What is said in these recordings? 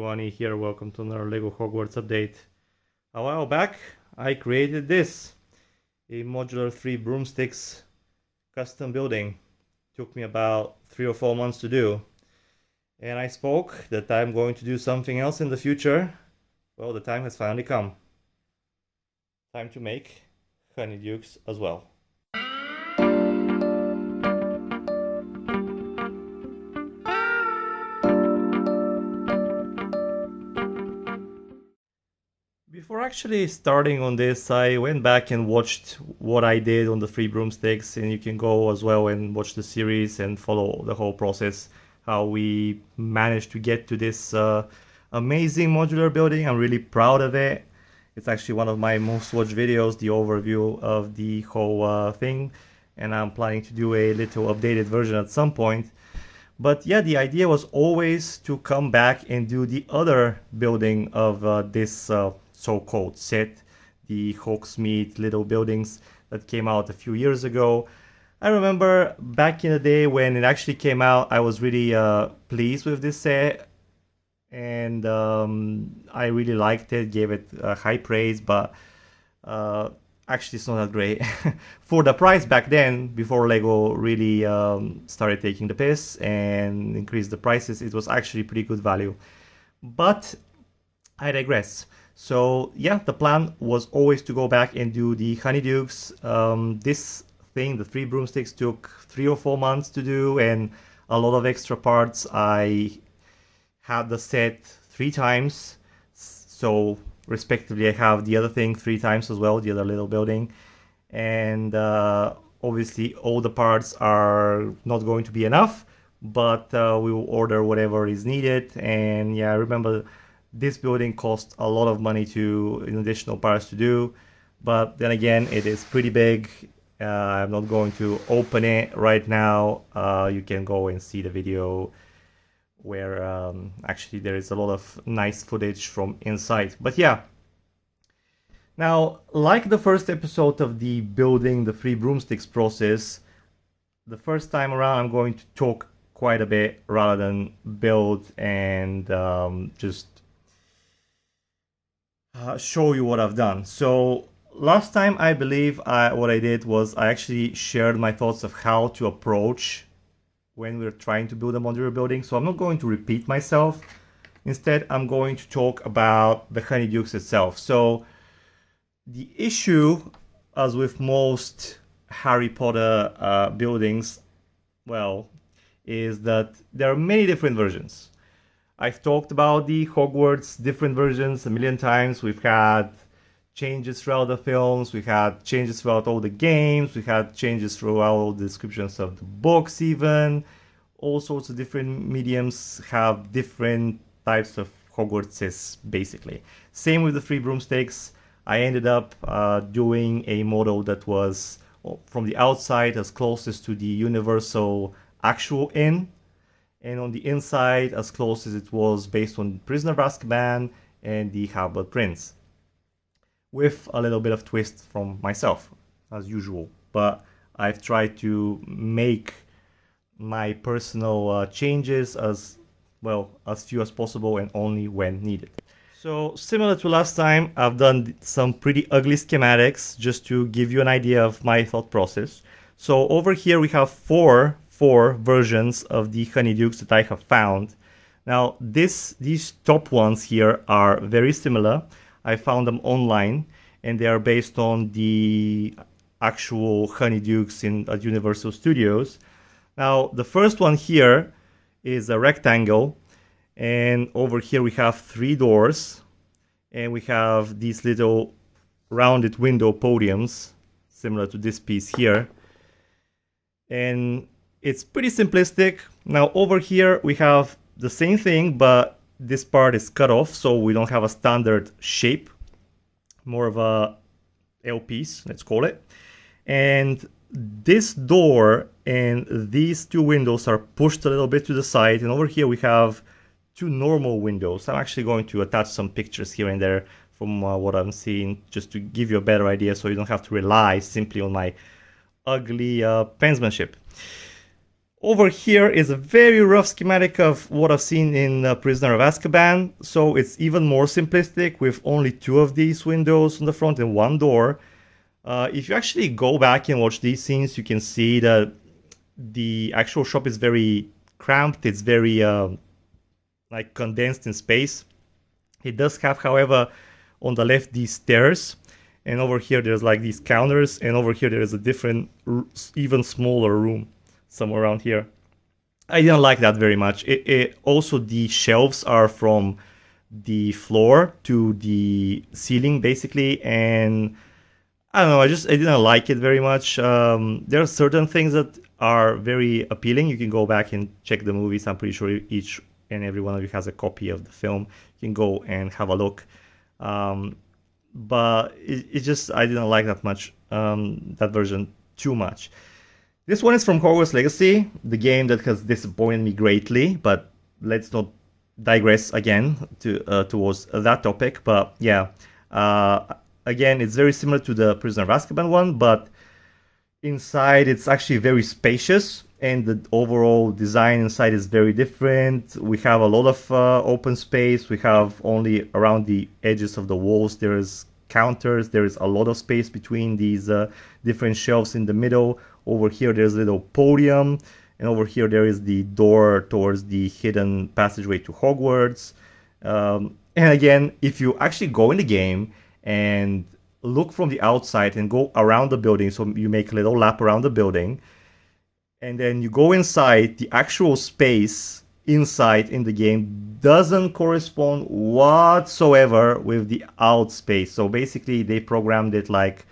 everybody, here welcome to another Lego Hogwarts update. A while back I created this, a modular Three Broomsticks custom building. Took me about 3 or 4 months to do, and I spoke that I'm going to do something else in the future. Well, the time has finally come. Time to make Honeydukes as well. Before actually starting on this, I went back and watched what I did on the Three Broomsticks, and you can go as well and watch the series and follow the whole process, how we managed to get to this amazing modular building. I'm really proud of it. It's actually one of my most watched videos, the overview of the whole thing, and I'm planning to do a little updated version at some point. But yeah, the idea was always to come back and do the other building of this so-called set, the Hogsmeade little buildings that came out a few years ago. I remember back in the day when it actually came out, I was really pleased with this set, and I really liked it, gave it high praise, but actually it's not that great. For the price back then, before Lego really started taking the piss and increased the prices, it was actually pretty good value. But I digress. So yeah, the plan was always to go back and do the Honeydukes. This thing, the Three Broomsticks, took 3 or 4 months to do, and a lot of extra parts. I had the set 3 times, so respectively I have the other thing 3 times as well, the other little building. And obviously all the parts are not going to be enough, but we will order whatever is needed. And yeah, I remember this building cost a lot of money in additional parts to do, but then again, it is pretty big. I'm not going to open it right now. You can go and see the video where actually there is a lot of nice footage from inside. But yeah, now, like the first episode of the building the Three Broomsticks process, the first time around I'm going to talk quite a bit rather than build and just show you what I've done. So last time, I believe what I did was I actually shared my thoughts of how to approach when we're trying to build a modular building. So I'm not going to repeat myself. Instead, I'm going to talk about the Honeydukes itself. So the issue, as with most Harry Potter buildings, well, is that there are many different versions. I've talked about the Hogwarts different versions a million times. We've had changes throughout the films, we've had changes throughout all the games, we've had changes throughout all the descriptions of the books even. All sorts of different mediums have different types of Hogwartses, basically. Same with the Three Broomsticks. I ended up doing a model that was from the outside as closest to the universal actual inn, and on the inside as close as it was based on Prisoner of Azkaban and the Half-Blood Prince, with a little bit of twist from myself, as usual. But I've tried to make my personal changes as few as possible and only when needed. So similar to last time, I've done some pretty ugly schematics just to give you an idea of my thought process. So over here we have four versions of the Honeydukes that I have found. Now these top ones here are very similar. I found them online, and they are based on the actual Honeydukes at Universal Studios. Now the first one here is a rectangle, and over here we have 3 doors, and we have these little rounded window podiums similar to this piece here, and it's pretty simplistic. Now over here we have the same thing, but this part is cut off, so we don't have a standard shape, more of a L piece, let's call it. And this door and these 2 windows are pushed a little bit to the side, and over here we have 2 normal windows. I'm actually going to attach some pictures here and there from what I'm seeing, just to give you a better idea so you don't have to rely simply on my ugly penmanship. Over here is a very rough schematic of what I've seen in Prisoner of Azkaban. So it's even more simplistic with only two of these windows on the front and one door. If you actually go back and watch these scenes, you can see that the actual shop is very cramped. It's very like condensed in space. It does have, however, on the left these stairs, and over here there's like these counters, and over here there is a different, even smaller room somewhere around here. I didn't like that very much. Also, the shelves are from the floor to the ceiling basically, and I don't know, I didn't like it very much. There are certain things that are very appealing. You can go back and check the movies. I'm pretty sure each and every one of you has a copy of the film. You can go and have a look. But it just, I didn't like that much, that version too much. This one is from Hogwarts Legacy, the game that has disappointed me greatly, but let's not digress again towards that topic. But yeah, again, it's very similar to the Prisoner of Azkaban one, but inside it's actually very spacious, and the overall design inside is very different. We have a lot of open space. We have only around the edges of the walls there's counters. There is a lot of space between these different shelves in the middle. Over here there's a little podium, and over here there is the door towards the hidden passageway to Hogwarts. And again, if you actually go in the game and look from the outside and go around the building, so you make a little lap around the building, and then you go inside, the actual space inside in the game doesn't correspond whatsoever with the out space. So basically they programmed it like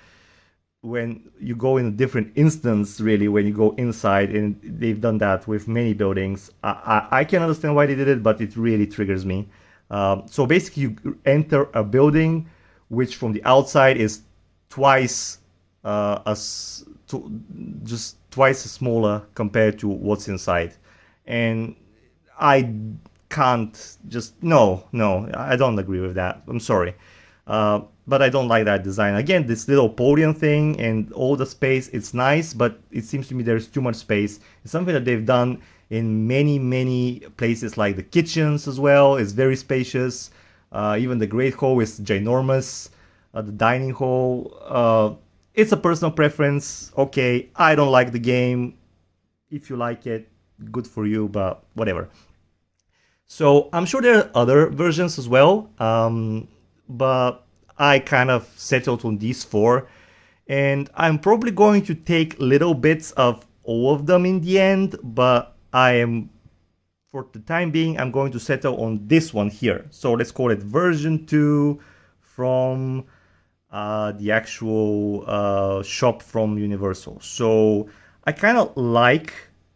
when you go in a different instance, really, when you go inside, and they've done that with many buildings. I can understand why they did it, but it really triggers me. So basically you enter a building which from the outside is twice just twice smaller compared to what's inside, and I can't just no, I don't agree with that. I'm sorry, but I don't like that design. Again, this little podium thing and all the space, it's nice, but it seems to me there's too much space. It's something that they've done in many places, like the kitchens as well. It's very spacious. Even the Great Hall is ginormous. The dining hall, it's a personal preference. Okay, I don't like the game. If you like it, good for you, but whatever. So I'm sure there are other versions as well, but I kind of settled on these four, and I'm probably going to take little bits of all of them in the end, but for the time being, I'm going to settle on this one here. So let's call it version 2 from the actual shop from Universal. So I kind of like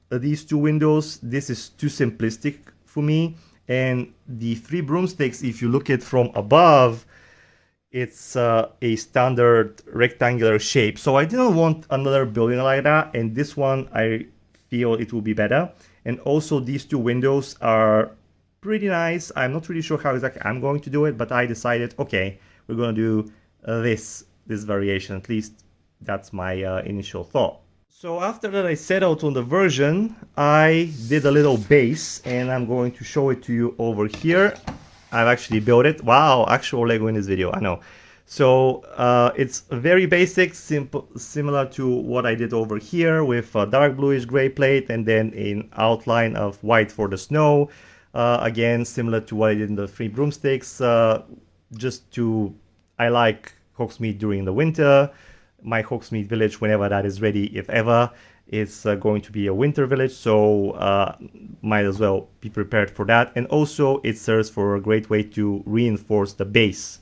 these two windows. This is too simplistic for me. And the Three Broomsticks, if you look at from above, it's a standard rectangular shape. So I didn't want another building like that. And this one, I feel it will be better. And also these two windows are pretty nice. I'm not really sure how exactly I'm going to do it, but I decided, okay, we're going to do this variation. At least that's my initial thought. So after that I settled on the version, I did a little base, and I'm going to show it to you over here. I've actually built it. Wow, actual Lego in this video, I know. So it's very basic, simple, similar to what I did over here with a dark bluish gray plate and then an outline of white for the snow. Again, similar to what I did in the Three Broomsticks. I like Hogsmeade during the winter. My Hogsmeade village, whenever that is ready, if ever, it's going to be a winter village, so might as well be prepared for that. And also it serves for a great way to reinforce the base.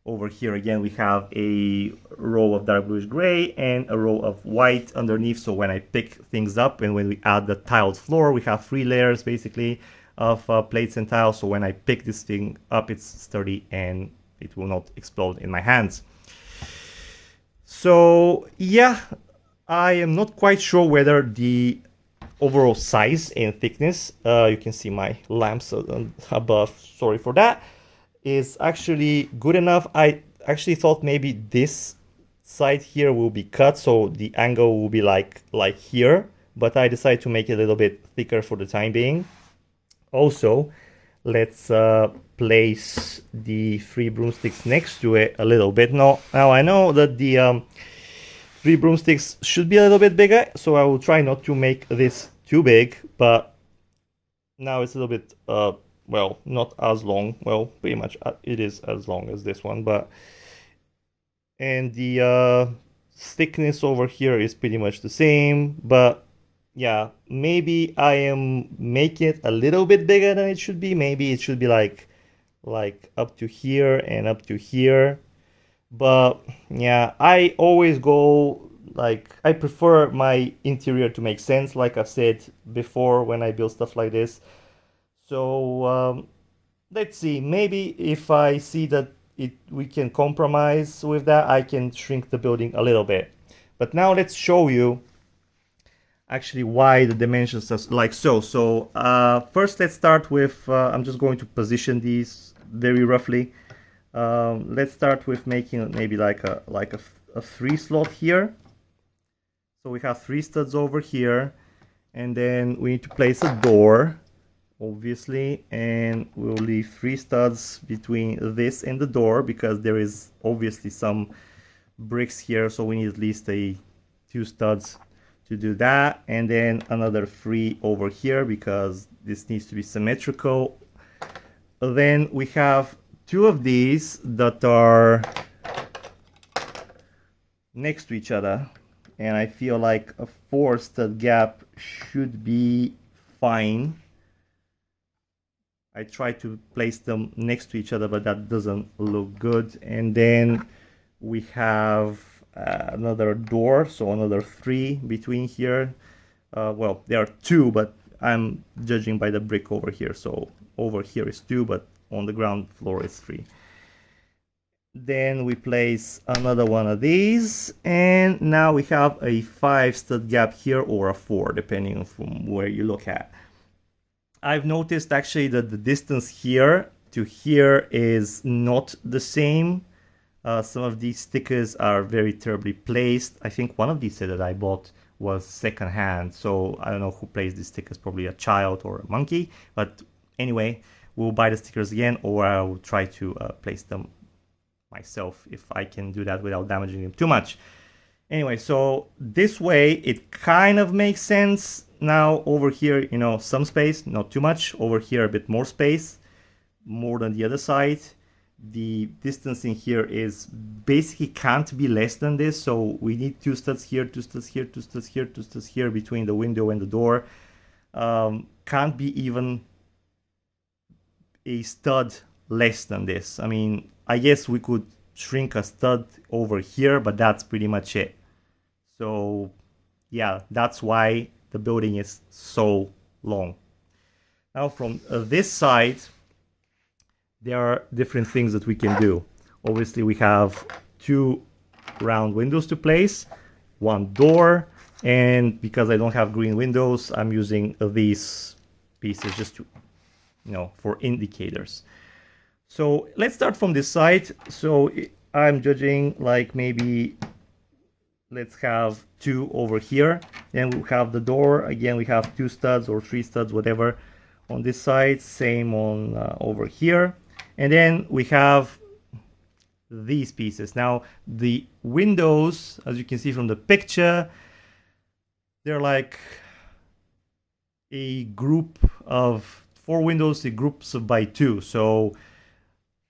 Over here again we have a row of dark bluish gray and a row of white underneath, so when I pick things up and when we add the tiled floor, we have 3 layers basically of plates and tiles, so when I pick this thing up it's sturdy and it will not explode in my hands. So yeah, I am not quite sure whether the overall size and thickness, you can see my lamps above, sorry for that, is actually good enough. I actually thought maybe this side here will be cut, so the angle will be like here, but I decided to make it a little bit thicker for the time being. Also, let's place the Three Broomsticks next to it a little bit. Now I know that the Three Broomsticks should be a little bit bigger, so I will try not to make this too big, but now it's a little bit, well, not as long. Well, pretty much it is as long as this one, but... And the thickness over here is pretty much the same, but yeah, maybe I am making it a little bit bigger than it should be. Maybe it should be like up to here and up to here. But yeah, I always go like, I prefer my interior to make sense, like I've said before when I build stuff like this. So let's see, maybe if I see that we can compromise with that, I can shrink the building a little bit. But now let's show you actually why the dimensions are like so. So first let's start with, I'm just going to position these very roughly. Let's start with making maybe like a 3 slot here. So we have 3 studs over here, and then we need to place a door, obviously, and we'll leave 3 studs between this and the door because there is obviously some bricks here, so we need at least 2 studs to do that, and then another 3 over here because this needs to be symmetrical. Then we have 2 of these that are next to each other, and I feel like a 4 stud gap should be fine. I try to place them next to each other, but that doesn't look good. And then we have another door, so another 3 between here. Well, there are 2, but I'm judging by the brick over here. So over here is 2, but on the ground floor is 3. Then we place another one of these, and now we have a 5 stud gap here, or a 4, depending on from where you look at. I've noticed actually that the distance here to here is not the same. Some of these stickers are very terribly placed. I think one of these that I bought was secondhand, so I don't know who placed these stickers, probably a child or a monkey. But anyway, we'll buy the stickers again, or I'll try to place them myself if I can do that without damaging them too much. Anyway, so this way it kind of makes sense. Now over here, you know, some space, not too much. Over here a bit more space, more than the other side. The distance in here is basically can't be less than this, so we need 2 studs here, 2 studs here, 2 studs here, 2 studs here between the window and the door. Can't be even a stud less than this. I mean, I guess we could shrink a stud over here, but that's pretty much it. So yeah, that's why the building is so long. Now from this side, there are different things that we can do. Obviously we have 2 round windows to place, 1 door, and because I don't have green windows, I'm using these pieces just to, you know, for indicators. So let's start from this side. So I'm judging like maybe let's have 2 over here. Then we have the door. Again, we have 2 studs or 3 studs, whatever, on this side. Same on over here. And then we have these pieces. Now the windows, as you can see from the picture, they're like a group of 4 windows, groups by 2. So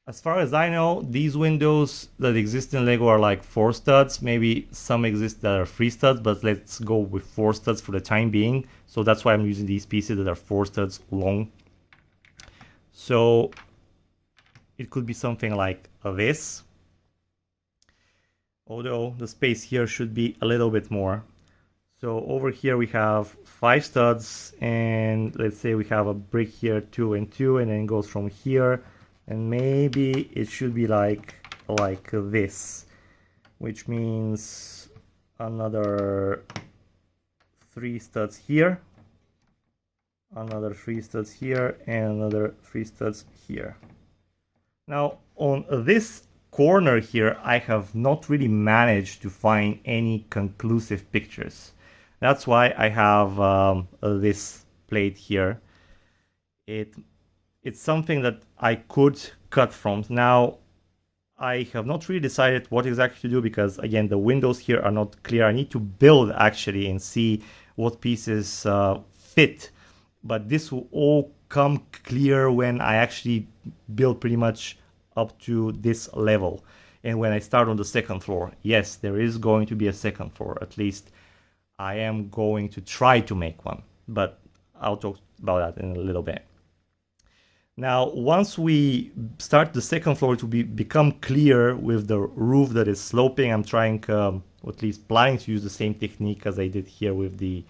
as far as I know, these windows that exist in Lego are like 4 studs. Maybe some exist that are 3 studs, but let's go with 4 studs for the time being. So that's why I'm using these pieces that are 4 studs long. So it could be something like this. Although the space here should be a little bit more. So over here we have 5 studs, and let's say we have a brick here, 2 and 2, and then it goes from here. And maybe it should be like this, which means another 3 studs here, another 3 studs here, and another 3 studs here. Now on this corner here, I have not really managed to find any conclusive pictures. That's why I have this plate here. It's something that I could cut from. Now, I have not really decided what exactly to do because, again, the windows here are not clear. I need to build actually and see what pieces fit. But this will all come clear when I actually build pretty much up to this level. And when I start on the second floor, yes, there is going to be a second floor. At least I am going to try to make one. But I'll talk about that in a little bit. Now, once we start the second floor to become clear with the roof that is sloping, I'm trying, or at least planning to use the same technique as I did here with the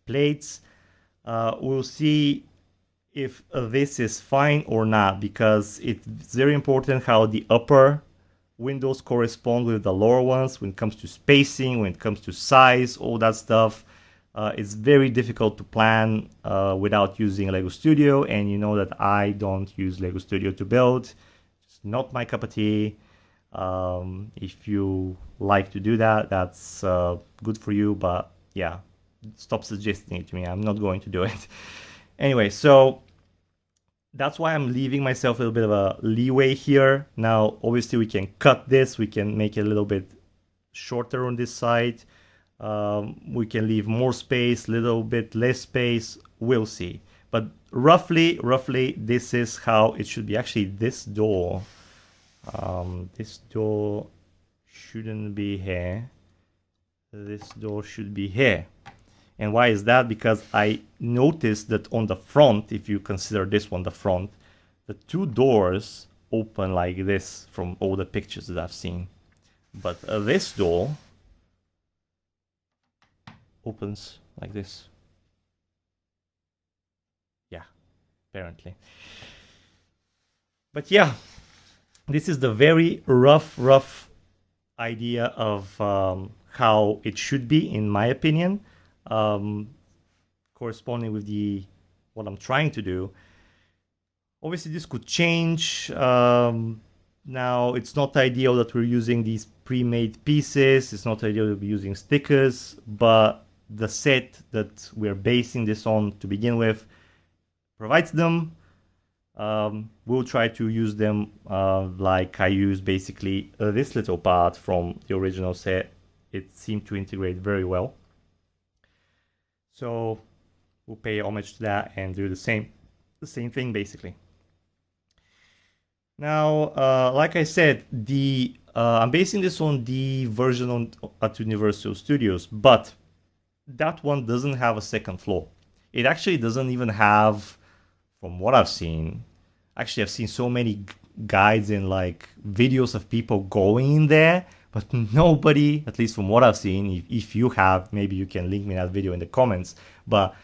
plates. We'll see if this is fine or not, because it's very important how the upper windows correspond with the lower ones when it comes to spacing, when it comes to size, all that stuff. It's very difficult to plan without using Lego Studio, and you know that I don't use Lego Studio to build. It's not my cup of tea. If you like to do that, that's good for you, but yeah, stop suggesting it to me. I'm not going to do it. Anyway, so that's why I'm leaving myself a little bit of a leeway here. Now, obviously, we can cut this. We can make it a little bit shorter on this side. We can leave more space, little bit less space. We'll see. But roughly, this is how it should be. Actually, this door shouldn't be here. This door should be here. And why is that? Because I noticed that on the front, if you consider this one the front, the two doors open like this from all the pictures that I've seen. But this door opens like this. Yeah, apparently. But yeah, this is the very rough idea of how it should be, in my opinion. Corresponding with what I'm trying to do. Obviously, this could change. Now, it's not ideal that we're using these pre-made pieces. It's not ideal to be using stickers, but the set that we're basing this on to begin with provides them. We'll try to use them like I use basically this little part from the original set. It seemed to integrate very well. So we'll pay homage to that and do the same thing basically. Now, like I said, I'm basing this on the version at Universal Studios, but that one doesn't have a second floor. It actually doesn't even have, from what I've seen, actually I've seen so many guides and like videos of people going in there, but nobody, at least from what I've seen, if you have, maybe you can link me that video in the comments, but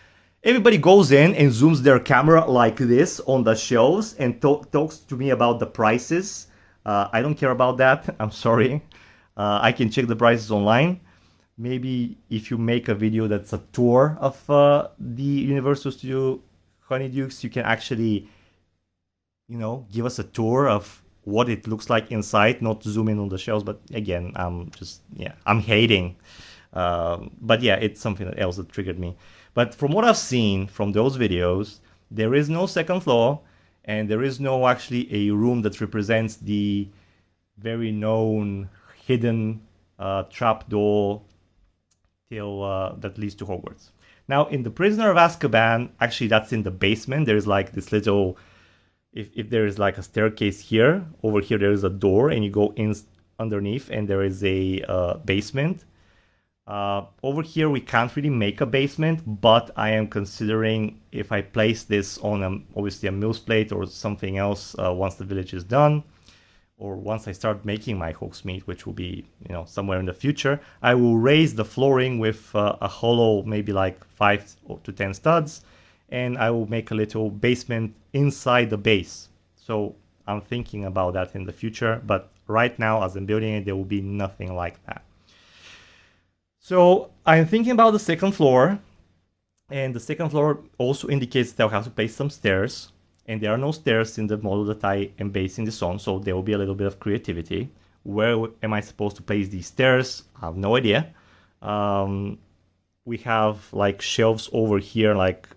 everybody goes in and zooms their camera like this on the shelves and talks to me about the prices. I don't care about that, I'm sorry. I can check the prices online. Maybe if you make a video that's a tour of the Universal Studio Honeydukes, you can actually, give us a tour of what it looks like inside, not zoom in on the shelves. But again, I'm hating. But yeah, it's something else that triggered me. But from what I've seen from those videos, there is no second floor, and there is no actually a room that represents the very known hidden trapdoor that leads to Hogwarts. Now, in the Prisoner of Azkaban, actually that's in the basement. There's like this little, if there is like a staircase here, over here there is a door and you go in underneath and there is a basement. Over here we can't really make a basement, but I am considering if I place this on obviously a Mills plate or something else once the village is done, or once I start making my Hogsmeade, which will be somewhere in the future, I will raise the flooring with a hollow, maybe like 5 to 10 studs, and I will make a little basement inside the base. So I'm thinking about that in the future, but right now as I'm building it, there will be nothing like that. So I'm thinking about the second floor, and the second floor also indicates that I'll have to place some stairs, and there are no stairs in the model that I am basing this on, so there will be a little bit of creativity. Where am I supposed to place these stairs? I have no idea. we have like shelves over here, like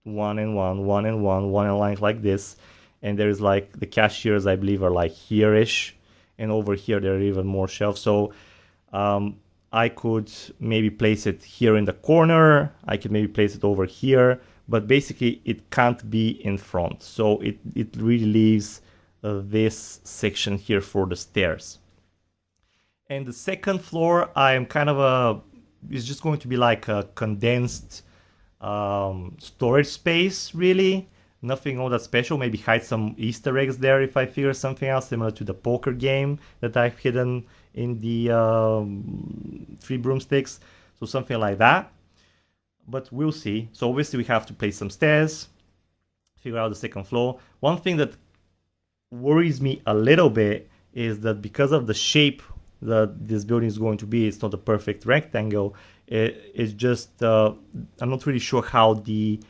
one and one, one and one, one and line like this. And there's like the cashiers, I believe, are like here-ish. And over here, there are even more shelves. So I could maybe place it here in the corner. I could maybe place it over here. But basically, it can't be in front. So it really leaves this section here for the stairs. And the second floor, I'm kind of it's just going to be like a condensed storage space, really. Nothing all that special. Maybe hide some Easter eggs there if I figure something out, similar to the poker game that I've hidden in the Three Broomsticks. So something like that. But we'll see. So obviously we have to place some stairs, figure out the second floor. One thing that worries me a little bit is that because of the shape that this building is going to be, it's not a perfect rectangle. It's just, I'm not really sure how the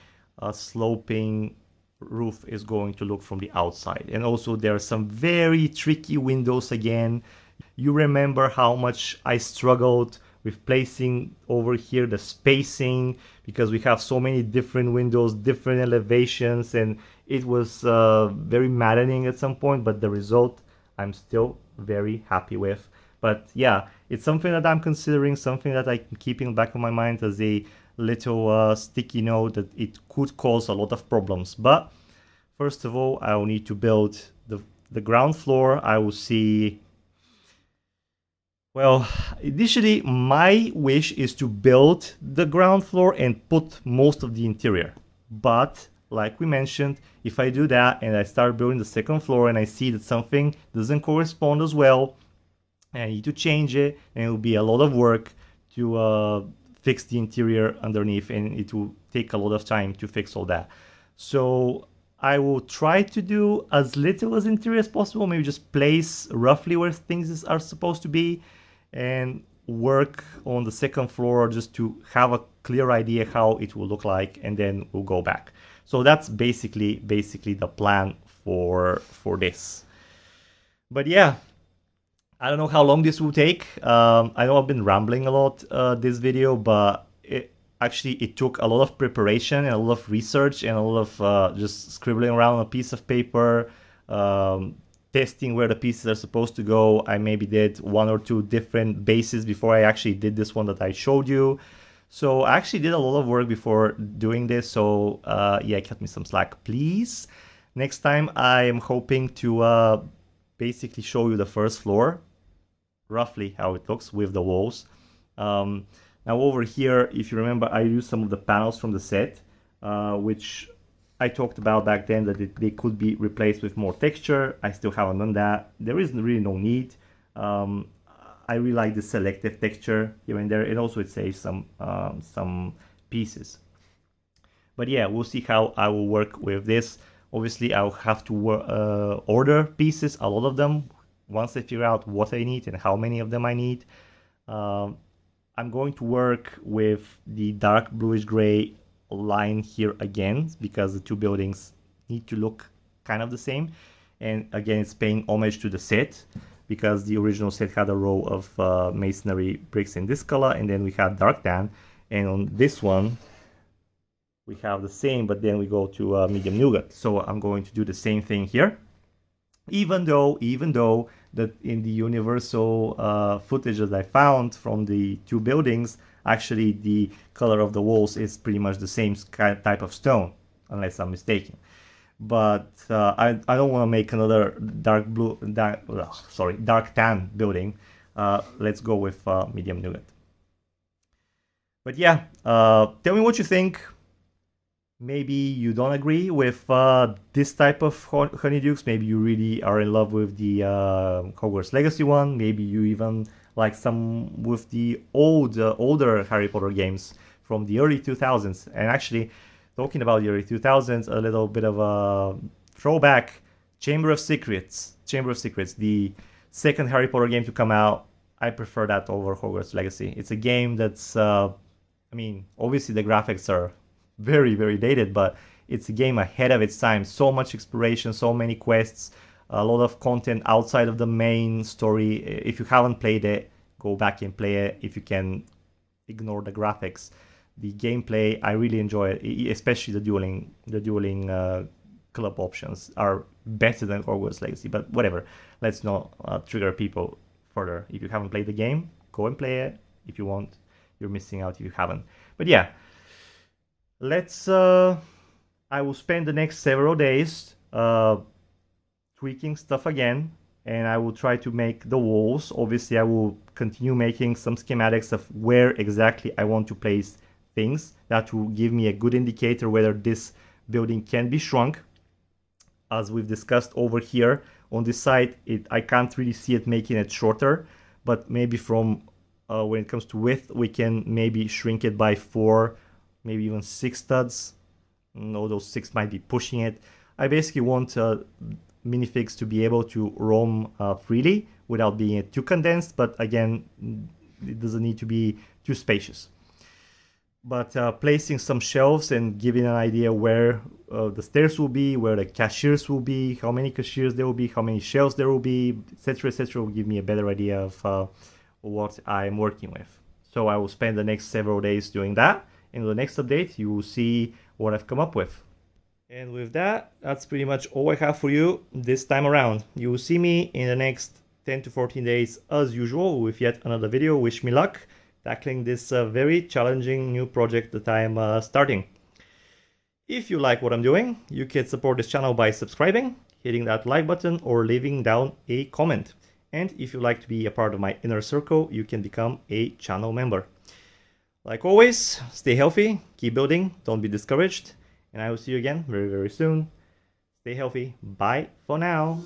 sloping roof is going to look from the outside. And also there are some very tricky windows again. You remember how much I struggled with placing over here the spacing, because we have so many different windows, different elevations, and it was very maddening at some point, but the result I'm still very happy with. But yeah, it's something that I'm considering, something that I can keep in the back of my mind as a little sticky note that it could cause a lot of problems. But first of all, I will need to build the ground floor. I will see... Well, initially, my wish is to build the ground floor and put most of the interior. But, like we mentioned, if I do that and I start building the second floor and I see that something doesn't correspond as well, and I need to change it, and it will be a lot of work to fix the interior underneath, and it will take a lot of time to fix all that. So I will try to do as little as interior as possible, maybe just place roughly where things are supposed to be, and work on the second floor just to have a clear idea how it will look like, and then we'll go back. So that's basically the plan for this. But yeah, I don't know how long this will take. I know I've been rambling a lot this video, but it took a lot of preparation and a lot of research and a lot of just scribbling around on a piece of paper, testing where the pieces are supposed to go. I maybe did one or two different bases before I actually did this one that I showed you. So I actually did a lot of work before doing this. So yeah, cut me some slack, please. Next time I am hoping to basically show you the first floor, roughly how it looks with the walls. Now over here, if you remember, I used some of the panels from the set, which I talked about back then that they could be replaced with more texture. I still haven't done that. There is really no need. I really like the selective texture here and there, and also it saves some pieces. But yeah, we'll see how I will work with this. Obviously, I'll have to order pieces, a lot of them, once I figure out what I need and how many of them I need. I'm going to work with the dark bluish gray line here again, because the two buildings need to look kind of the same. And again, it's paying homage to the set, because the original set had a row of masonry bricks in this color, and then we had dark tan, and on this one we have the same, but then we go to medium nougat. So I'm going to do the same thing here, even though that in the universal footage that I found from the two buildings, actually the color of the walls is pretty much the same type of stone, unless I'm mistaken. But I don't want to make another dark tan building. Let's go with medium nougat. But yeah, tell me what you think. Maybe you don't agree with this type of Honeydukes. Maybe you really are in love with the Hogwarts Legacy one. Maybe you even like some with the older Harry Potter games from the early 2000s. And actually, talking about the early 2000s, a little bit of a throwback, Chamber of Secrets, the second Harry Potter game to come out. I prefer that over Hogwarts Legacy. It's a game that's, I mean, obviously the graphics are very, very dated, but it's a game ahead of its time. So much exploration, so many quests, a lot of content outside of the main story. If you haven't played it, go back and play it. If you can ignore the graphics. The gameplay, I really enjoy it, especially the dueling club options are better than Hogwarts Legacy, but whatever. Let's not trigger people further. If you haven't played the game, go and play it. If you want, you're missing out if you haven't. But yeah, let's I will spend the next several days tweaking stuff again, and I will try to make the walls. Obviously, I will continue making some schematics of where exactly I want to place things. That will give me a good indicator whether this building can be shrunk. As we've discussed over here on this side, I can't really see it making it shorter, but maybe from when it comes to width, we can maybe shrink it by 4, maybe even 6 studs. No, those 6 might be pushing it. I basically want minifigs to be able to roam freely without being too condensed, but again, it doesn't need to be too spacious. But placing some shelves and giving an idea where the stairs will be, where the cashiers will be, how many cashiers there will be, how many shelves there will be, etc., will give me a better idea of what I'm working with. So I will spend the next several days doing that. In the next update, you will see what I've come up with. And with that, that's pretty much all I have for you this time around. You will see me in the next 10 to 14 days as usual with yet another video. Wish me luck tackling this very challenging new project that I'm starting. If you like what I'm doing, you can support this channel by subscribing, hitting that like button, or leaving down a comment. And if you like to be a part of my inner circle, you can become a channel member. Like always, stay healthy, keep building, don't be discouraged, and I will see you again very, very soon. Stay healthy. Bye for now.